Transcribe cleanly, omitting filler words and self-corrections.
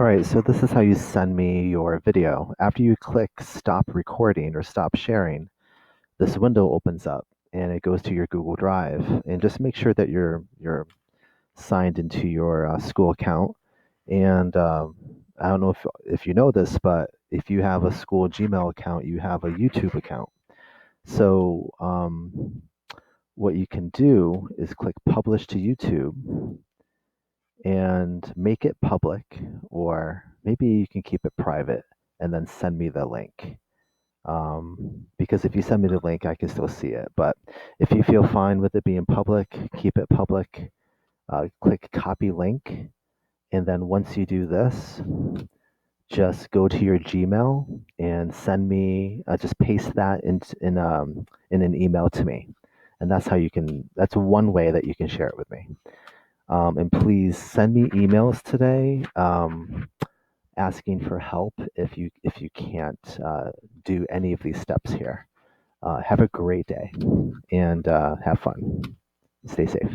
All right, so this is how you send me your video. After you click stop recording or stop sharing, this window opens up and it goes to your Google Drive. And just make sure that you're signed into your school account. And I don't know if you know this, but if you have a school Gmail account, you have a YouTube account. So what you can do is click publish to YouTube and make it public, or maybe you can keep it private and then send me the link. Because if you send me the link, I can still see it. But if you feel fine with it being public, keep it public. Click copy link. And then once you do this, just go to your Gmail and send me, just paste that in an email to me. And that's how you can, that's one way that you can share it with me. And please send me emails today asking for help if you can't do any of these steps here. Have a great day and have fun. Stay safe.